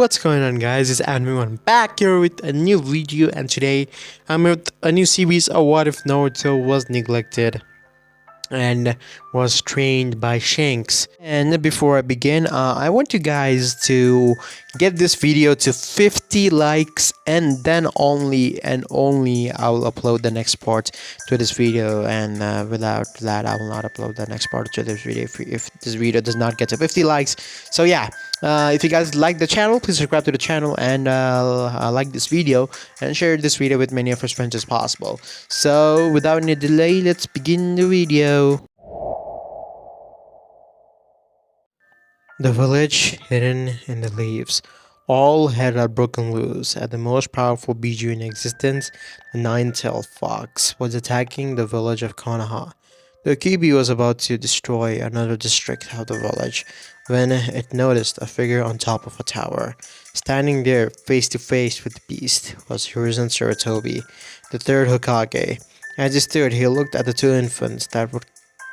What's going on, guys? It's everyone back here with a new video, and today I'm with a new series of What If Naruto Was Neglected and was trained by Shanks. And before I begin, I want you guys to get this video to 50 likes, and then only I will upload the next part to this video. And without that, I will not upload the next part to this video if this video does not get to 50 likes. So yeah, if you guys like the channel, please subscribe to the channel and like this video and share this video with many of your friends as possible. So without any delay, let's begin the video. The village hidden in the leaves. All had broken loose. At the most powerful Biju in existence, the nine-tailed fox was attacking the village of Konoha. The Kyuubi was about to destroy another district of the village when it noticed a figure on top of a tower. Standing there face to face with the beast was Hiruzen Sarutobi, the third Hokage. As he stood, he looked at the two infants that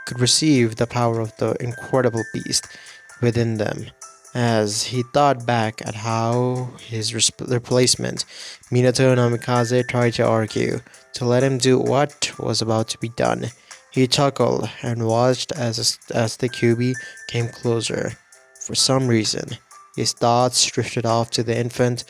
could receive the power of the incredible beast within them. As he thought back at how his replacement, Minato Namikaze, tried to argue to let him do what was about to be done, he chuckled and watched as the Kyuubi came closer. For some reason, his thoughts drifted off to the infant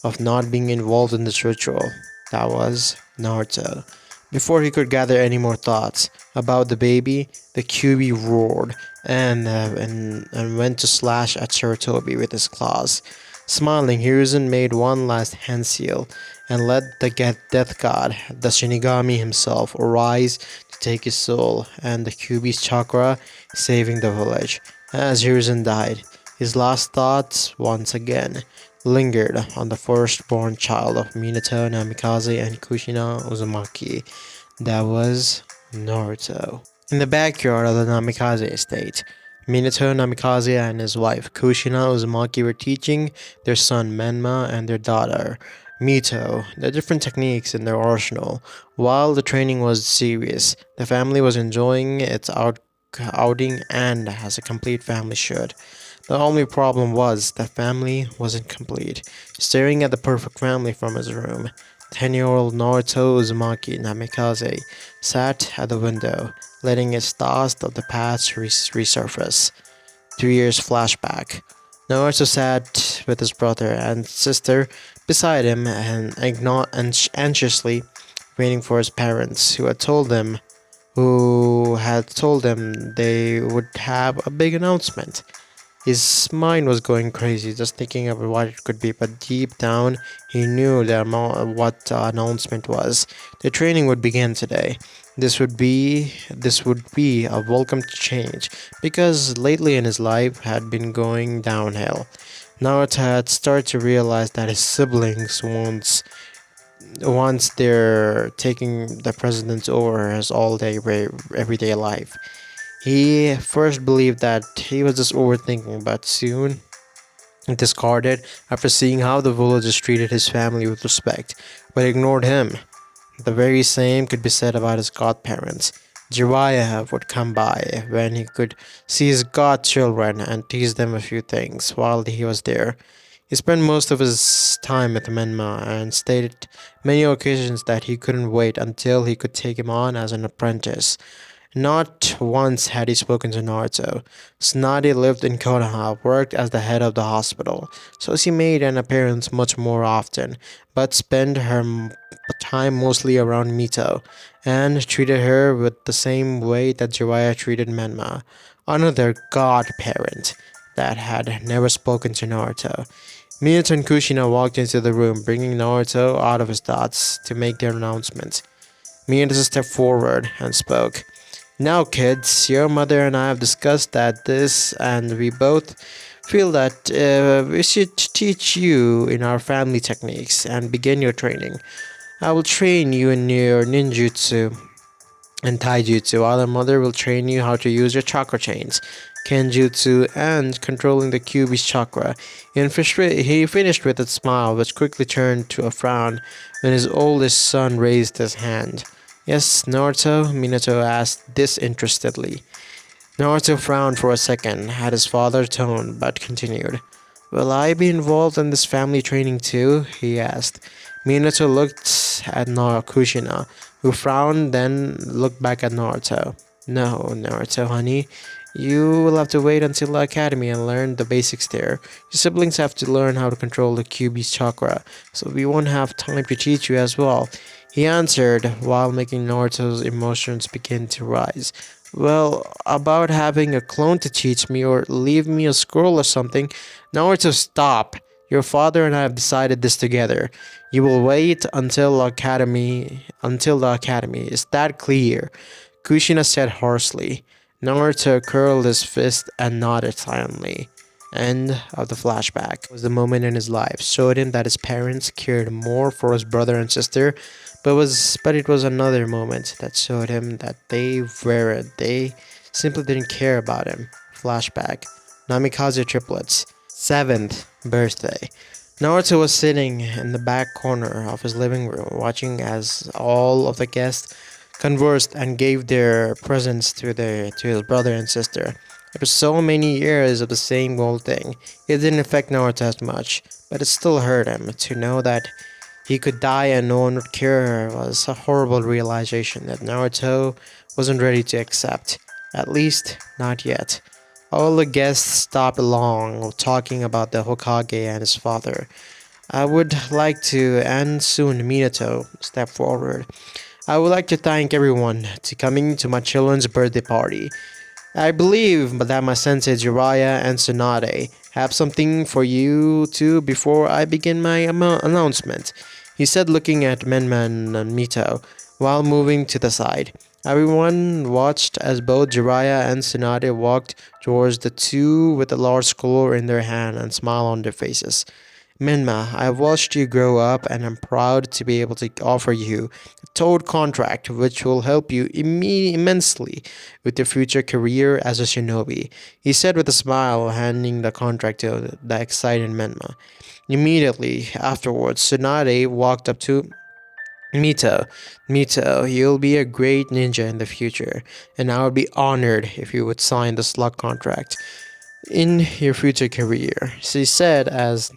of not being involved in this ritual. That was Naruto. Before he could gather any more thoughts about the baby, the Kyuubi roared and went to slash at Sarutobi with his claws. Smiling, Hiruzen made one last hand seal and let the death god, the Shinigami himself, arise to take his soul and the Kyuubi's chakra, saving the village. As Hiruzen died, his last thoughts once again lingered on the firstborn child of Minato Namikaze and Kushina Uzumaki. That was Naruto. In the backyard of the Namikaze estate, Minato Namikaze and his wife Kushina Uzumaki were teaching their son Menma and their daughter Mito the different techniques in their arsenal. While the training was serious, the family was enjoying its outing, and as a complete family should. The only problem was that family wasn't complete. Staring at the perfect family from his room, 10-year-old Naruto Uzumaki Namikaze sat at the window, letting his thoughts of the past resurface. 3 years flashback. Naruto sat with his brother and sister beside him and anxiously waiting for his parents, who had told him they would have a big announcement. His mind was going crazy just thinking of what it could be, but deep down he knew what the announcement was. The training would begin today. This would be a welcome change, because lately in his life had been going downhill. Naruto had started to realize that his siblings once they're taking the precedence over his all-day everyday life. He first believed that he was just overthinking, but soon discarded after seeing how the villagers treated his family with respect, but ignored him. The very same could be said about his godparents. Jiraiya would come by when he could see his godchildren and teach them a few things while he was there. He spent most of his time with Menma and stated many occasions that he couldn't wait until he could take him on as an apprentice. Not once had he spoken to Naruto. Tsunade lived in Konoha, worked as the head of the hospital, so she made an appearance much more often, but spent her time mostly around Mito, and treated her with the same way that Jiraiya treated Menma, another godparent that had never spoken to Naruto. Minato and Kushina walked into the room, bringing Naruto out of his thoughts to make their announcement. Minato stepped forward and spoke. Now, kids, your mother and I have discussed this, and we both feel that we should teach you in our family techniques and begin your training. I will train you in your ninjutsu and taijutsu, while our mother will train you how to use your chakra chains, kenjutsu, and controlling the Kyuubi's chakra. He finished with a smile, which quickly turned to a frown when his oldest son raised his hand. Yes, Naruto? Minato asked disinterestedly. Naruto frowned for a second at his father's tone, but continued. Will I be involved in this family training too? He asked. Minato looked at Kushina, who frowned, then looked back at Naruto. No, Naruto, honey. You will have to wait until the academy and learn the basics there. Your siblings have to learn how to control the QB's chakra, so we won't have time to teach you as well. He answered while making Naruto's emotions begin to rise. Well, about having a clone to teach me or leave me a scroll or something. Naruto, stop. Your father and I have decided this together. You will wait until the academy. Is that clear? Kushina said harshly. Naruto curled his fist and nodded silently. End of the flashback was the moment in his life showed him that his parents cared more for his brother and sister, but it was another moment that showed him that they simply didn't care about him. Flashback. Namikaze triplets. 7th birthday. Naruto was sitting in the back corner of his living room watching as all of the guests conversed and gave their presents to his brother and sister. After so many years of the same old thing, it didn't affect Naruto as much, but it still hurt him to know that he could die and no one would care. Was a horrible realization that Naruto wasn't ready to accept. At least, not yet. All the guests stopped long, talking about the Hokage and his father. I would like to, and soon Minato stepped forward. I would like to thank everyone to coming to my children's birthday party. I believe that my sensei Jiraiya and Tsunade have something for you too before I begin my announcement, he said, looking at Menman and Mito while moving to the side. Everyone watched as both Jiraiya and Tsunade walked towards the two with a large scroll in their hand and smile on their faces. Minma, I've watched you grow up and I'm proud to be able to offer you a toad contract which will help you immensely with your future career as a shinobi, he said with a smile, handing the contract to the excited Menma. Immediately afterwards, Tsunade walked up to Mito. Mito, you'll be a great ninja in the future, and I would be honored if you would sign the slug contract in your future career, she said as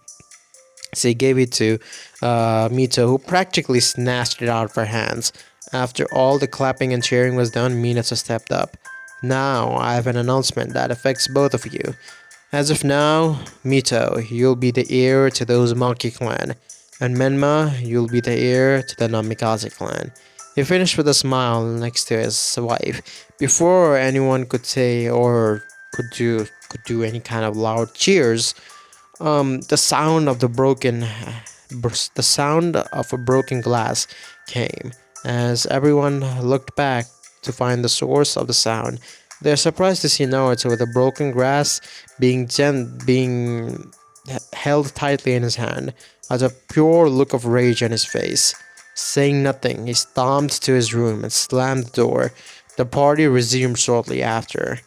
she gave it to Mito, who practically snatched it out of her hands. After all the clapping and cheering was done, Minato stepped up. Now, I have an announcement that affects both of you. As of now, Mito, you'll be the heir to those monkey clan, and Menma, you'll be the heir to the Namikaze clan. He finished with a smile next to his wife. Before anyone could say or could do any kind of loud cheers, the sound of the sound of a broken glass came as everyone looked back to find the source of the sound. They're surprised to see Naruto with a broken glass being held tightly in his hand, as a pure look of rage on his face. Saying nothing, he stomped to his room and slammed the door. The party resumed shortly after.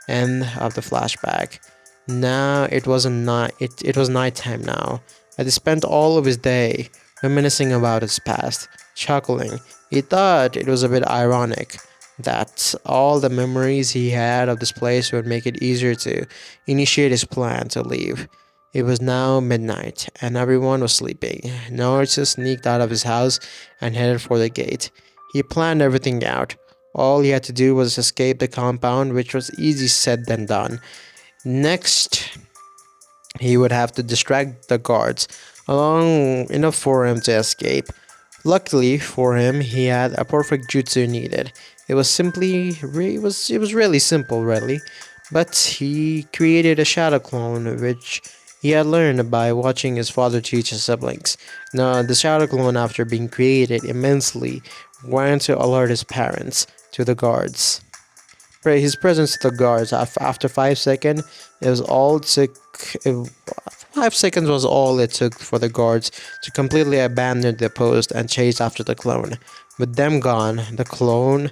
End of the flashback. Now it was nighttime now, and he spent all of his day reminiscing about his past, chuckling. He thought it was a bit ironic that all the memories he had of this place would make it easier to initiate his plan to leave. It was now midnight, and everyone was sleeping. Naruto sneaked out of his house and headed for the gate. He planned everything out. All he had to do was escape the compound, which was easy said than done. Next, he would have to distract the guards long enough for him to escape. Luckily for him, he had a perfect jutsu needed. It was really simple, really, but he created a shadow clone which he had learned by watching his father teach his siblings. Now, the shadow clone, after being created immensely, went to alert his parents to the guards. His presence to the guards after 5 seconds, it was all it took. It, 5 seconds was all it took for the guards to completely abandon their post and chase after the clone. With them gone, the clone,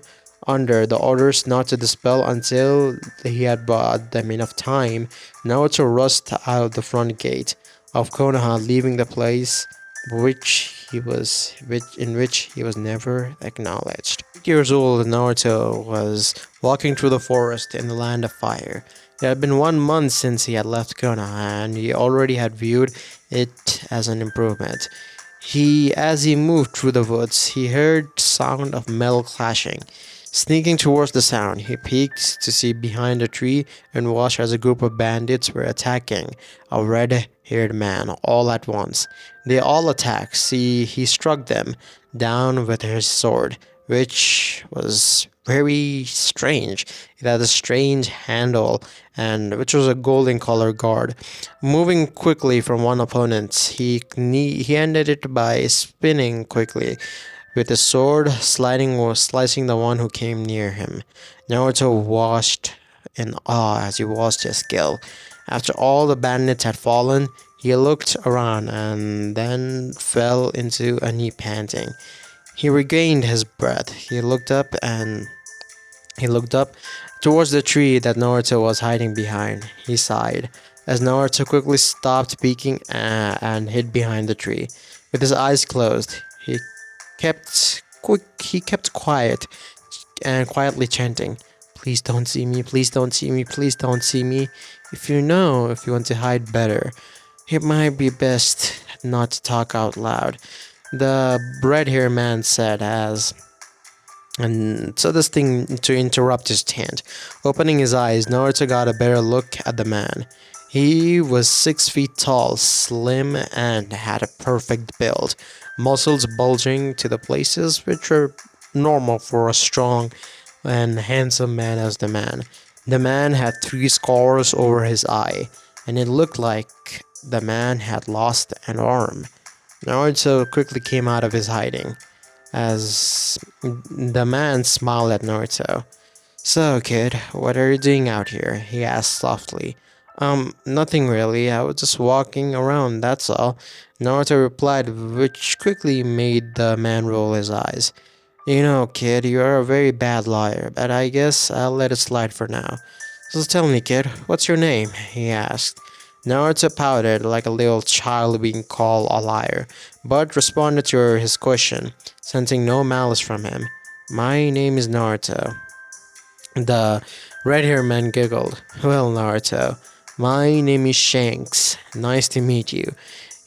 under the orders not to dispel until he had bought them enough time, Naruto rushed out of the front gate of Konoha, leaving the place in which he was never acknowledged. 8 years old, Naruto was walking through the forest in the land of fire. It had been 1 month since he had left Konoha, and he already had viewed it as an improvement. As he moved through the woods, he heard sound of metal clashing. Sneaking towards the sound, he peeked to see behind a tree and watched as a group of bandits were attacking a red-haired man all at once. They all attacked. See, he struck them down with his sword, which was very strange. It had a strange handle, and which was a golden color guard. Moving quickly from one opponent, he ended it by spinning quickly with his sword, slicing the one who came near him. Naruto watched in awe as he watched his skill. After all the bandits had fallen, he looked around and then fell into a knee panting. He regained his breath. He looked up towards the tree that Naruto was hiding behind. He sighed as Naruto quickly stopped peeking and hid behind the tree. With his eyes closed, he kept quiet and quietly chanting, "Please don't see me, please don't see me, please don't see me. If you want to hide better, it might be best not to talk out loud," the red-haired man said and so this thing to interrupt his chant. Opening his eyes, Naruto got a better look at the man. He was 6 feet tall, slim, and had a perfect build, muscles bulging to the places which are normal for a strong and handsome man as the man. The man had 3 scars over his eye, and it looked like the man had lost an arm. Naruto quickly came out of his hiding as the man smiled at Naruto. "So, kid, what are you doing out here?" he asked softly. Nothing really. I was just walking around, that's all," Naruto replied, which quickly made the man roll his eyes. "You know, kid, you are a very bad liar, but I guess I'll let it slide for now. So tell me, kid, what's your name?" he asked. Naruto pouted like a little child being called a liar, but responded to his question, sensing no malice from him. "My name is Naruto." The red-haired man giggled. "Well, Naruto, my name is Shanks. Nice to meet you,"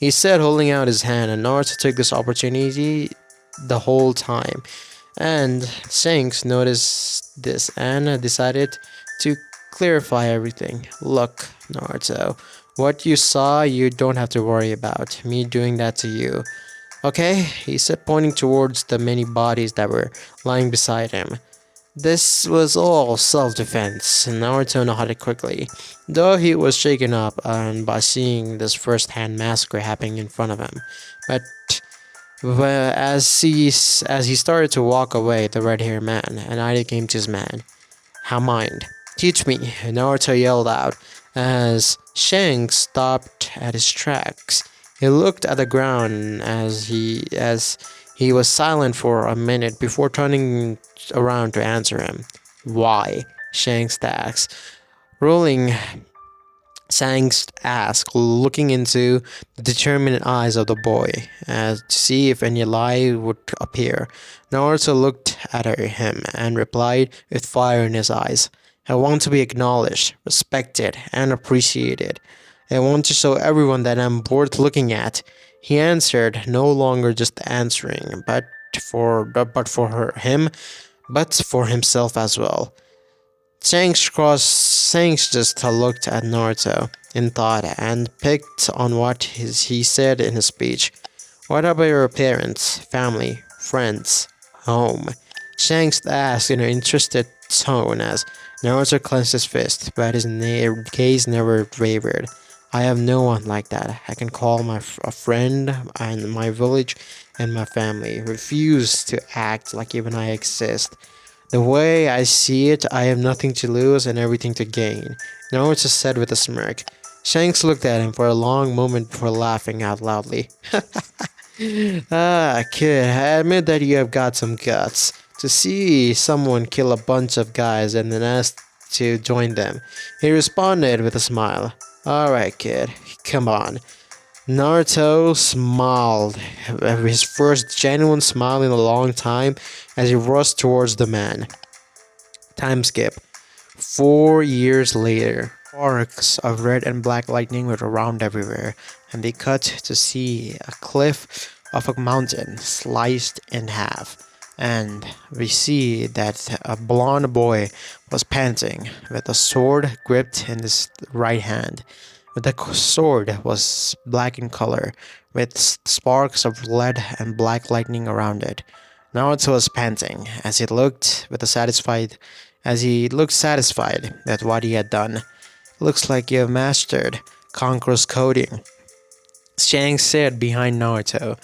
he said, holding out his hand, and Naruto took this opportunity the whole time. And Shanks noticed this and decided to clarify everything. "Look, Naruto, what you saw, you don't have to worry about me doing that to you. Okay?" he said, pointing towards the many bodies that were lying beside him. This was all self-defense, and Naruto nodded quickly, though he was shaken up by seeing this first-hand massacre happening in front of him. But as he started to walk away, the red-haired man, an idea came to his man. "How mind? Teach me!" Naruto yelled out as Shanks stopped at his tracks. He looked at the ground as he was silent for a minute before turning around to answer him. "Why?" Shanks asked, rolling Shanks asked, looking into the determined eyes of the boy, as to see if any lie would appear. Naruto looked at him and replied with fire in his eyes. "I want to be acknowledged, respected, and appreciated. I want to show everyone that I'm worth looking at." He answered, no longer just answering, but for himself as well. Shanks just looked at Naruto in thought and picked on what he said in his speech. "What about your parents, family, friends, home?" Shanks asked in an interested tone as Naruto clenched his fist, but his gaze never wavered. "I have no one like that. I can call a friend and my village and my family. Refuse to act like even I exist. The way I see it, I have nothing to lose and everything to gain," Naruto said with a smirk. Shanks looked at him for a long moment before laughing out loudly. "Ah, kid, I admit that you have got some guts. To see someone kill a bunch of guys and then ask to join them," he responded with a smile. "Alright, kid, come on." Naruto smiled, his first genuine smile in a long time, as he rushed towards the man. Time skip. 4 years later. Sparks of red and black lightning were around everywhere, and they cut to see a cliff of a mountain sliced in half. And we see that a blond boy was panting with a sword gripped in his right hand. The sword was black in color, with sparks of red and black lightning around it. Naruto was panting as he looked satisfied at what he had done. Looks like you have mastered Conqueror's coding, Shanks said behind Naruto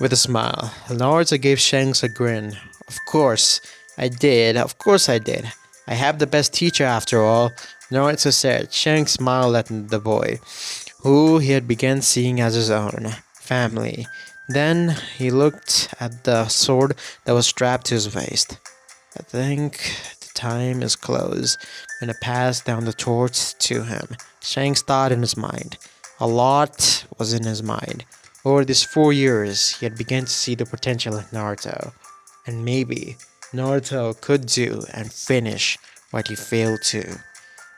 with a smile. Naruto gave Shanks a grin. Of course, I did. Of course, I did. I have the best teacher after all, Naruto said. Shanks smiled at the boy, who he had begun seeing as his own family. Then he looked at the sword that was strapped to his waist. I think the time is close. I'm gonna pass down the torch to him. Shanks thought in his mind. A lot was in his mind. Over these 4 years, he had begun to see the potential in Naruto. And maybe Naruto could do and finish what he failed to.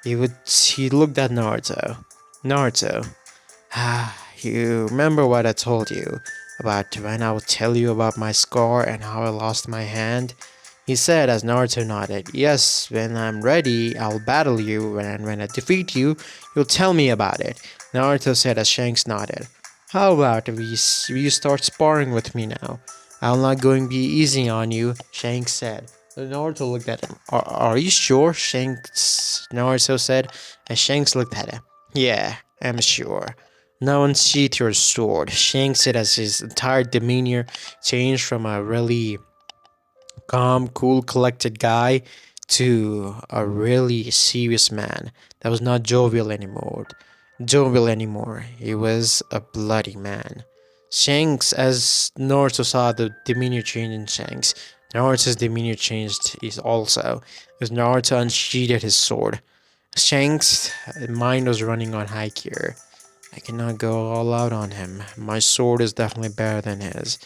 He looked at Naruto. Naruto, you remember what I told you about when I would tell you about my scar and how I lost my hand? He said as Naruto nodded. Yes, when I'm ready, I'll battle you, and when I defeat you, you'll tell me about it. Naruto said as Shanks nodded. How about you start sparring with me now? I'm not going to be easy on you, Shanks said. Naruto looked at him. Are you sure? Naruto said as Shanks looked at him. Yeah, I'm sure. Now unsheath your sword, Shanks said as his entire demeanor changed from a really calm, cool, collected guy to a really serious man that was not jovial anymore. He was a bloody man. Shanks, as Naruto saw the demeanor change in Shanks, Naruto's demeanor changed is also as Naruto unsheathed his sword. Shanks' mind was running on high gear. I cannot go all out on him. My sword is definitely better than his.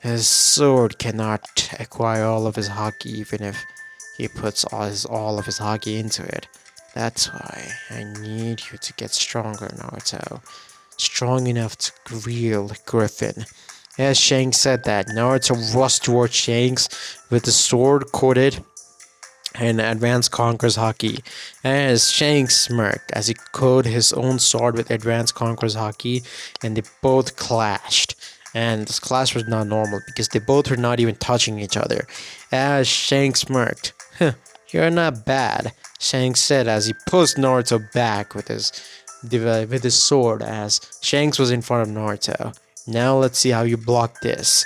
His sword cannot acquire all of his haki even if he puts all of his haki into it. That's why I need you to get stronger, Naruto. Strong enough to grill Griffin. As Shanks said that, Naruto rushed towards Shanks with the sword coated and advanced Conqueror's haki. As Shanks smirked as he coated his own sword with advanced Conqueror's haki, and they both clashed. And this clash was not normal because they both were not even touching each other. As Shanks smirked, you're not bad, Shanks said as he pushed Naruto back with his sword as Shanks was in front of Naruto. Now let's see how you block this.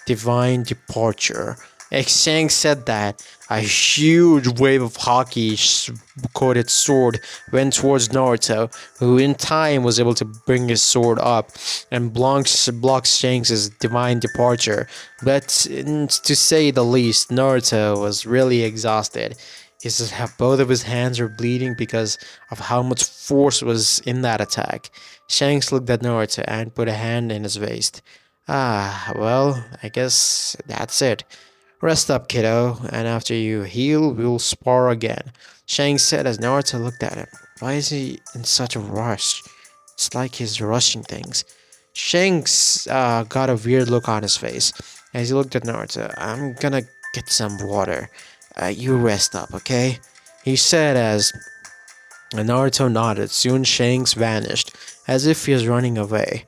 Divine Departure. As Shanks said that, a huge wave of haki-coated sword went towards Naruto, who in time was able to bring his sword up and blocks Shanks' divine departure. But to say the least, Naruto was really exhausted. Both of his hands were bleeding because of how much force was in that attack. Shanks looked at Naruto and put a hand in his waist. Well, I guess that's it. Rest up, kiddo, and after you heal, we'll spar again, Shanks said as Naruto looked at him. Why is he in such a rush? It's like he's rushing things. Shanks got a weird look on his face as he looked at Naruto. I'm gonna get some water. You rest up, okay? He said as Naruto nodded. Soon Shanks vanished, as if he was running away.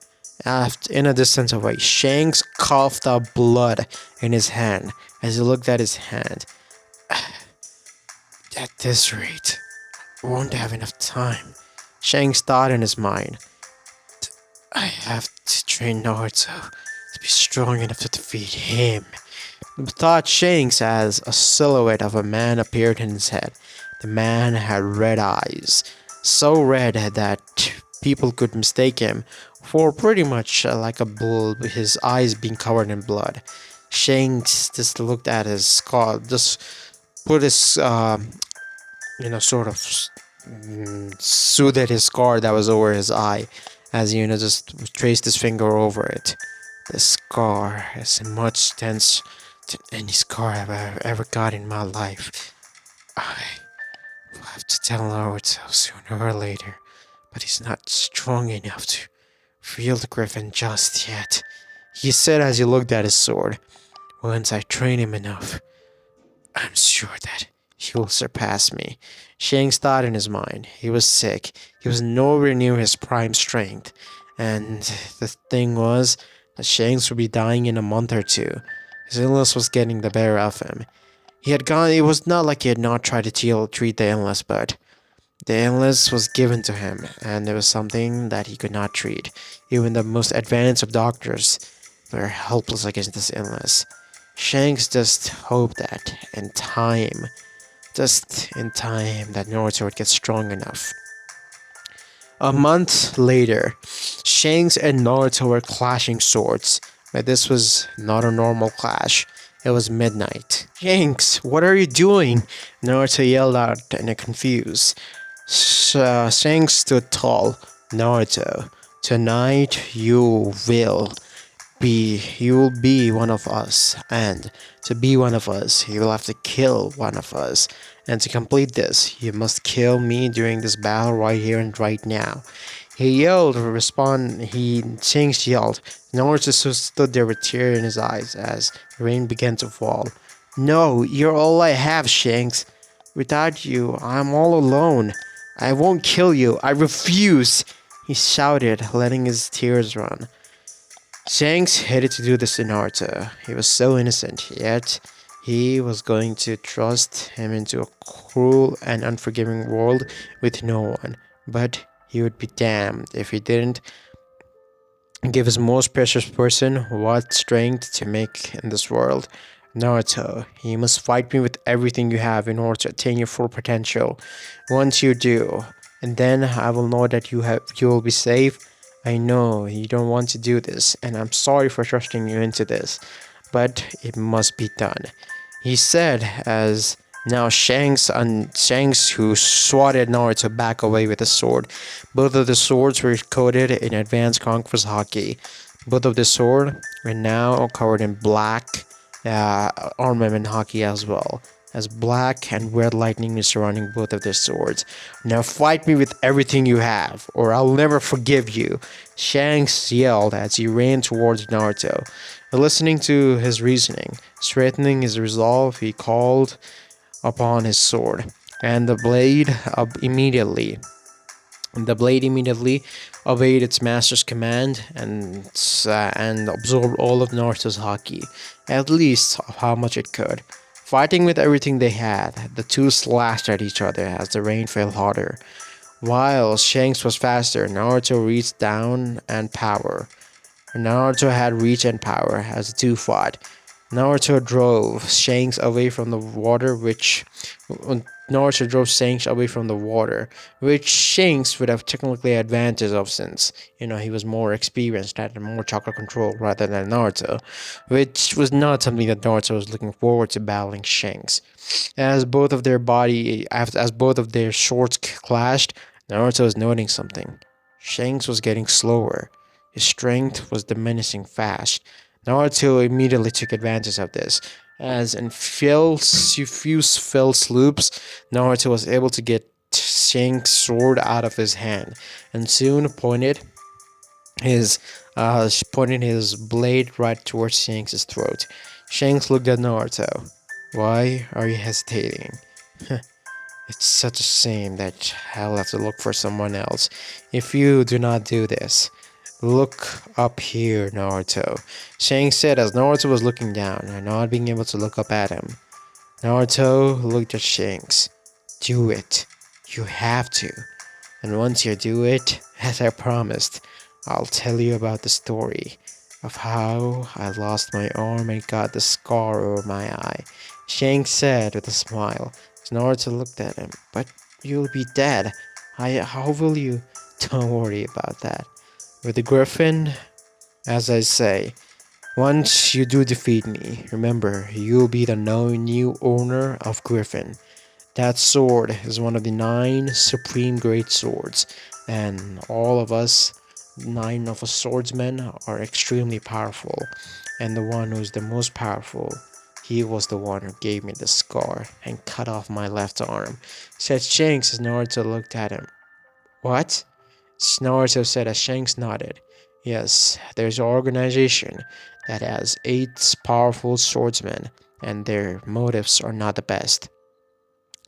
In a distance away, Shanks coughed up blood in his hand as he looked at his hand. At this rate, I won't have enough time, Shanks thought in his mind. I have to train Naruto to be strong enough to defeat him. Thought Shanks as a silhouette of a man appeared in his head. The man had red eyes, so red that people could mistake him for pretty much like a bull, with his eyes being covered in blood. Shanks just looked at his skull, just put his, sort of soothed his scar that was over his eye, as just traced his finger over it. The scar is much dense than any scar I've ever got in my life. I We'll have to tell Naruto sooner or later, but he's not strong enough to feel the griffin just yet, he said as he looked at his sword. Once I train him enough, I'm sure that he will surpass me. Shanks thought in his mind. He was sick. He was nowhere near his prime strength. And the thing was that Shanks would be dying in a month or two. His illness was getting the better of him. He had gone. It was not like he had not tried to treat the illness, but the illness was given to him, and it was something that he could not treat. Even the most advanced of doctors were helpless against this illness. Shanks just hoped that in time, that Naruto would get strong enough. A month later, Shanks and Naruto were clashing swords, but this was not a normal clash. It was midnight. Shanks, what are you doing? Naruto yelled out in a confused. Shanks stood tall. Naruto, tonight you will be one of us, and to be one of us, you will have to kill one of us. And to complete this, you must kill me during this battle right here and right now. He yelled, Shanks yelled. Naruto stood there with tears in his eyes as the rain began to fall. No, you're all I have, Shanks. Without you, I'm all alone. I won't kill you. I refuse, he shouted, letting his tears run. Shanks hated to do this to Naruto. He was so innocent, yet he was going to trust him into a cruel and unforgiving world with no one. But he would be damned if he didn't give his most precious person what strength to make in this world. Naruto, you must fight me with everything you have in order to attain your full potential. Once you do, and then I will know that you will be safe. I know you don't want to do this, and I'm sorry for trusting you into this, but it must be done, he said as now Shanks who swatted Naruto back away with a sword. Both of the swords were coated in advanced conquest hockey. Both of the sword were now covered in black armament hockey as well, as black and red lightning is surrounding both of their swords. Now fight me with everything you have, or I'll never forgive you, Shanks yelled as he ran towards Naruto. Listening to his reasoning, strengthening his resolve, he called upon his sword, and the blade immediately obeyed its master's command and absorbed all of Naruto's haki, at least of how much it could. Fighting with everything they had, the two slashed at each other as the rain fell harder. While Shanks was faster, Naruto reached down and power. Naruto had reach and power as the two fought. Naruto drove Shanks away from the water, which Shanks would have technically advantage of since, he was more experienced, had more chakra control rather than Naruto, which was not something that Naruto was looking forward to battling Shanks. As both of their swords clashed, Naruto was noting something. Shanks was getting slower. His strength was diminishing fast. Naruto immediately took advantage of this, as in few fell swoops, Naruto was able to get Shanks' sword out of his hand, and soon pointed his blade right towards Shanks' throat. Shanks looked at Naruto. Why are you hesitating? It's such a shame that I'll have to look for someone else if you do not do this. Look up here, Naruto, Shanks said as Naruto was looking down and not being able to look up at him. Naruto looked at Shanks. Do it. You have to. And once you do it, as I promised, I'll tell you about the story of how I lost my arm and got the scar over my eye, Shanks said with a smile. As Naruto looked at him. But you'll be dead. How will you? Don't worry about that. With the griffin, as I say, once you do defeat me, remember, you'll be the new owner of Griffin. That sword is one of the 9 supreme great swords, and all of us, 9 of us swordsmen, are extremely powerful, and the one who's the most powerful He was the one who gave me the scar and cut off my left arm, said Shanks as Naruto looked at him. What? Naruto said as Shanks nodded. Yes, there's an organization that has 8 powerful swordsmen, and their motives are not the best.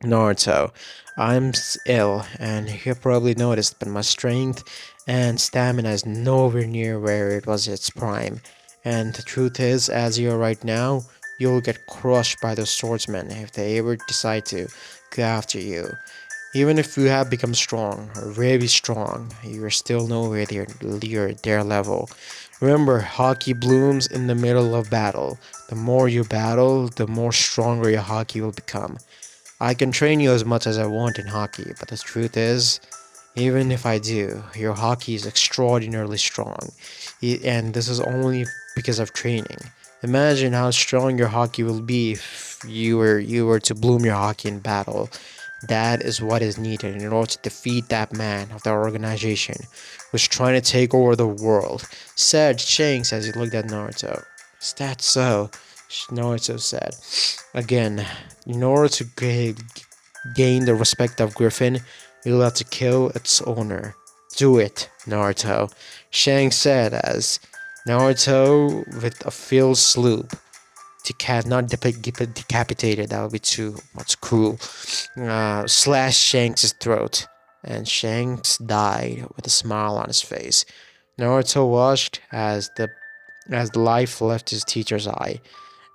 Naruto, I'm ill, and you probably noticed, but my strength and stamina is nowhere near where it was its prime. And the truth is, as you are right now, you'll get crushed by those swordsmen if they ever decide to go after you. Even if you have become strong, or very strong, you are still nowhere near their level. Remember, hockey blooms in the middle of battle. The more you battle, the more stronger your hockey will become. I can train you as much as I want in hockey, but the truth is, even if I do, your hockey is extraordinarily strong, and this is only because of training. Imagine how strong your hockey will be if you were to bloom your hockey in battle. That is what is needed in order to defeat that man of the organization who's trying to take over the world, said Shanks as he looked at Naruto. Is that so? Naruto said. Again, in order to gain the respect of Griffin, you'll have to kill its owner. Do it, Naruto, Shanks said as Naruto, with a full sloop, not decapitated, that would be too much cruel, slashed Shanks' throat, and Shanks died with a smile on his face. Naruto watched as the life left his teacher's eye.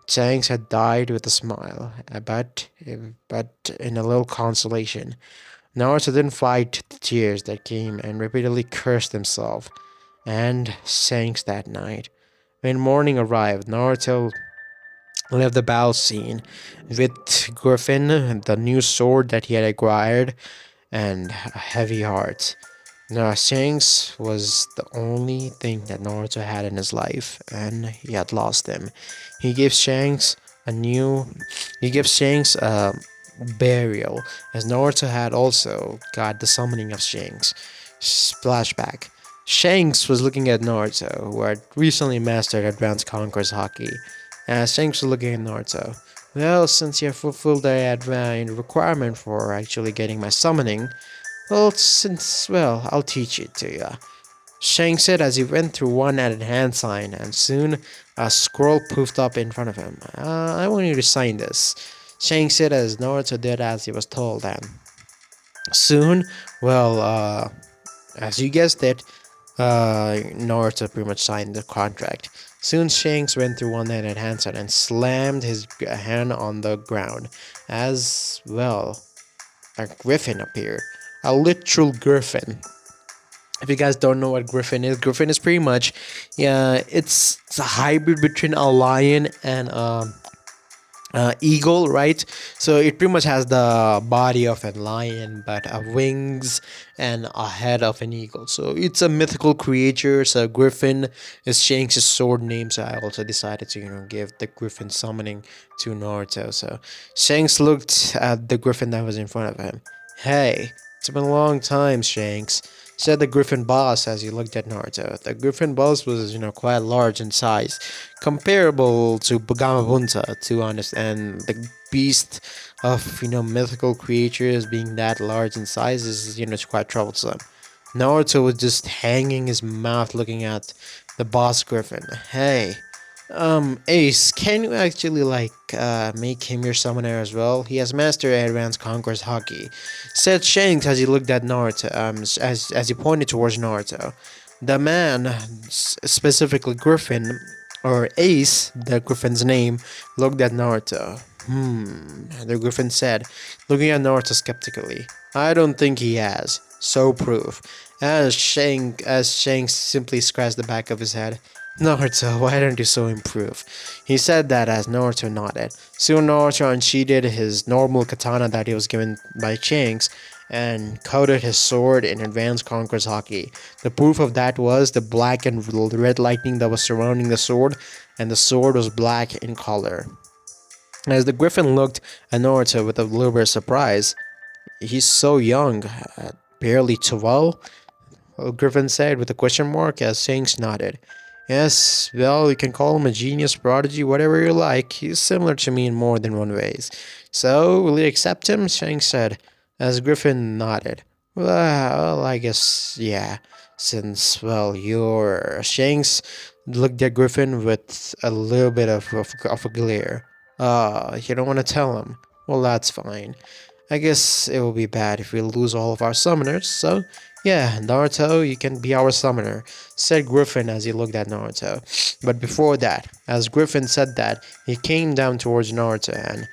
Shanks had died with a smile, but in a little consolation. Naruto didn't fight the tears that came and repeatedly cursed himself and Shanks that night. When morning arrived, Naruto left the battle scene with Griffin, the new sword that he had acquired, and a heavy heart. Now, Shanks was the only thing that Naruto had in his life, and he had lost him. He gives Shanks a new. He gives Shanks a burial, as Naruto had also got the summoning of Shanks. Splashback. Shanks was looking at Naruto, who had recently mastered Advanced Conqueror's Hockey. As Shanks was looking at Naruto. Well, since you have fulfilled the requirement for actually getting my summoning, I'll teach it to you. Shanks said as he went through one added hand sign, and soon a scroll poofed up in front of him. I want you to sign this. Shanks said as Naruto did as he was told, and soon, as you guessed it, Naruto pretty much signed the contract. Soon Shanks went through one-handed handstand and slammed his hand on the ground. As well, a griffin appeared. A literal griffin. If you guys don't know what Griffin is pretty much, yeah, it's a hybrid between a lion and eagle, right? So it pretty much has the body of a lion, but wings and a head of an eagle. So it's a mythical creature. So Griffin is Shanks' sword name. So I also decided to give the Griffin summoning to Naruto. So Shanks looked at the Griffin that was in front of him. Hey, it's been a long time, Shanks, said the Griffin boss as he looked at Naruto. The Griffin boss was, quite large in size, comparable to Gamabunta, to be honest, and the beast of, mythical creatures being that large in size is, it's quite troublesome. Naruto was just hanging his mouth looking at the boss Griffin. Hey, Ace, can you actually make him your summoner as well? He has mastered Advanced Conqueror's Hockey, said Shanks as he looked at Naruto. As he pointed towards Naruto, the man, specifically Griffin, or Ace, the Griffin's name, looked at Naruto. The Griffin said, looking at Naruto skeptically. I don't think he has. So proof. As Shanks simply scratched the back of his head. Naruto, why don't you so improve? He said that as Naruto nodded. Soon Naruto unsheathed his normal katana that he was given by Shanks and coated his sword in Advanced Conqueror's Hockey. The proof of that was the black and red lightning that was surrounding the sword, and the sword was black in color. As the Griffin looked at Naruto with a little bit of surprise, he's so young, barely 12, Griffin said with a question mark as Shanks nodded. Yes, well, you can call him a genius, prodigy, whatever you like. He's similar to me in more than one ways. So, will you accept him? Shanks said, as Griffin nodded. Well, I guess, yeah. Since, well, you're Shanks looked at Griffin with a little bit of a glare. You don't want to tell him. Well, that's fine. I guess it will be bad if we lose all of our summoners, so yeah, Naruto, you can be our summoner, said Griffin as he looked at Naruto. But before that, as Griffin said that, he came down towards Naruto and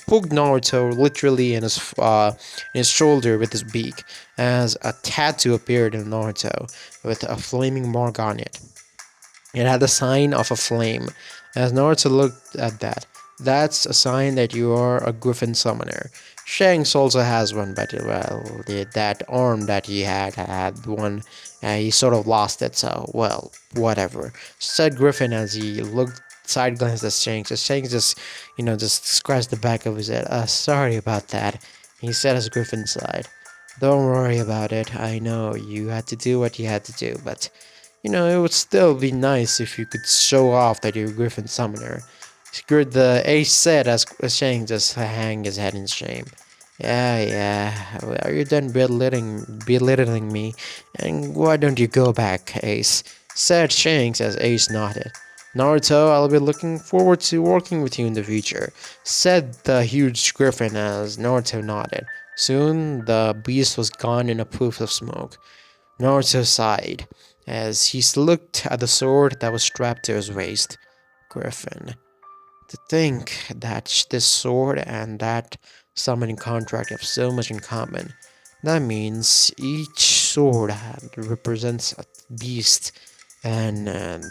poked Naruto literally in his shoulder with his beak, as a tattoo appeared in Naruto with a flaming mark on it. It had the sign of a flame. As Naruto looked at that, that's a sign that you are a Griffin summoner. Shanks also has one, but well, that arm that he had one. He sort of lost it, so well, whatever. Said Griffin as he looked side glanced at Shanks. As Shanks just scratched the back of his head. Sorry about that. He said as Griffin sighed. Don't worry about it. I know you had to do what you had to do, but it would still be nice if you could show off that you're a Griffin Summoner. Screwed the ace said as Shang just hang his head in shame. Yeah. Well, are you done belittling me? And why don't you go back, Ace? Said Shanks as Ace nodded. Naruto, I'll be looking forward to working with you in the future, said the huge griffin as Naruto nodded. Soon, the beast was gone in a poof of smoke. Naruto sighed as he looked at the sword that was strapped to his waist. Griffin. To think that this sword and that summoning contract have so much in common. That means each sword represents a beast, and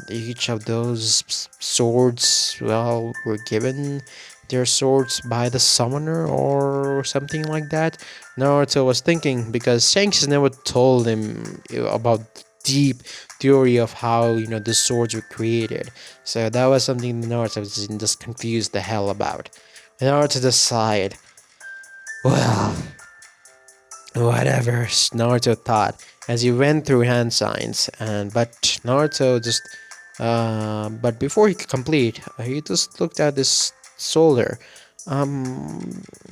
each of those swords, well, were given their swords by the summoner or something like that. Naruto was thinking because Shanks never told him about deep theory of how the swords were created. So that was something Naruto was just confused the hell about. Naruto decided, well, whatever, Naruto thought as he went through hand signs, but Naruto just but before he could complete, he just looked at his shoulder.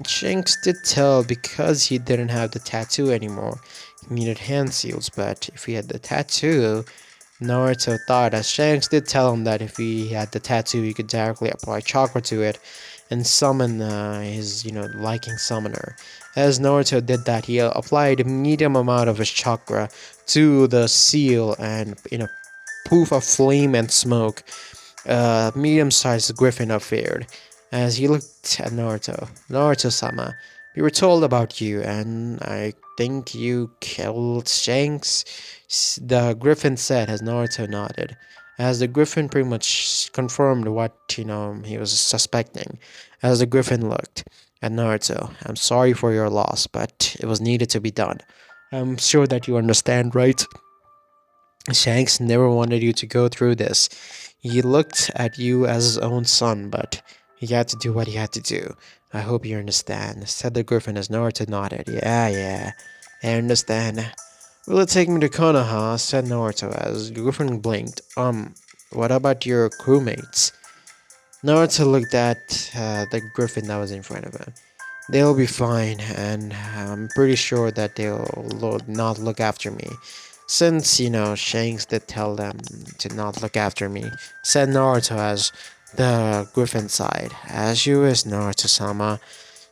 Shanks did tell because he didn't have the tattoo anymore. He needed hand seals, but if he had the tattoo, Naruto thought as Shanks did tell him that if he had the tattoo, he could directly apply chakra to it and summon his, liking summoner. As Naruto did that, he applied a medium amount of his chakra to the seal, and in a poof of flame and smoke, a medium-sized griffin appeared. As he looked at Naruto, Naruto-sama, we were told about you, and I think you killed Shanks, the griffin said as Naruto nodded. As the griffin pretty much confirmed what, he was suspecting. As the griffin looked at Naruto, I'm sorry for your loss, but it was needed to be done. I'm sure that you understand, right? Shanks never wanted you to go through this. He looked at you as his own son, but he had to do what he had to do. I hope you understand, said the griffin as Naruto nodded. Yeah, I understand. Will it take me to Konoha? Said Naruto as the griffin blinked. What about your crewmates? Naruto looked at the griffin that was in front of him. They'll be fine, and I'm pretty sure that they'll not look after me. Since, Shanks did tell them to not look after me, said Naruto as the griffin sighed. As you wish, Naruto-sama,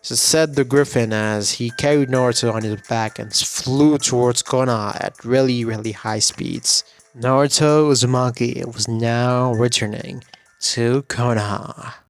said the griffin as he carried Naruto on his back and flew towards Konoha at really, really high speeds. Naruto Uzumaki was now returning to Konoha.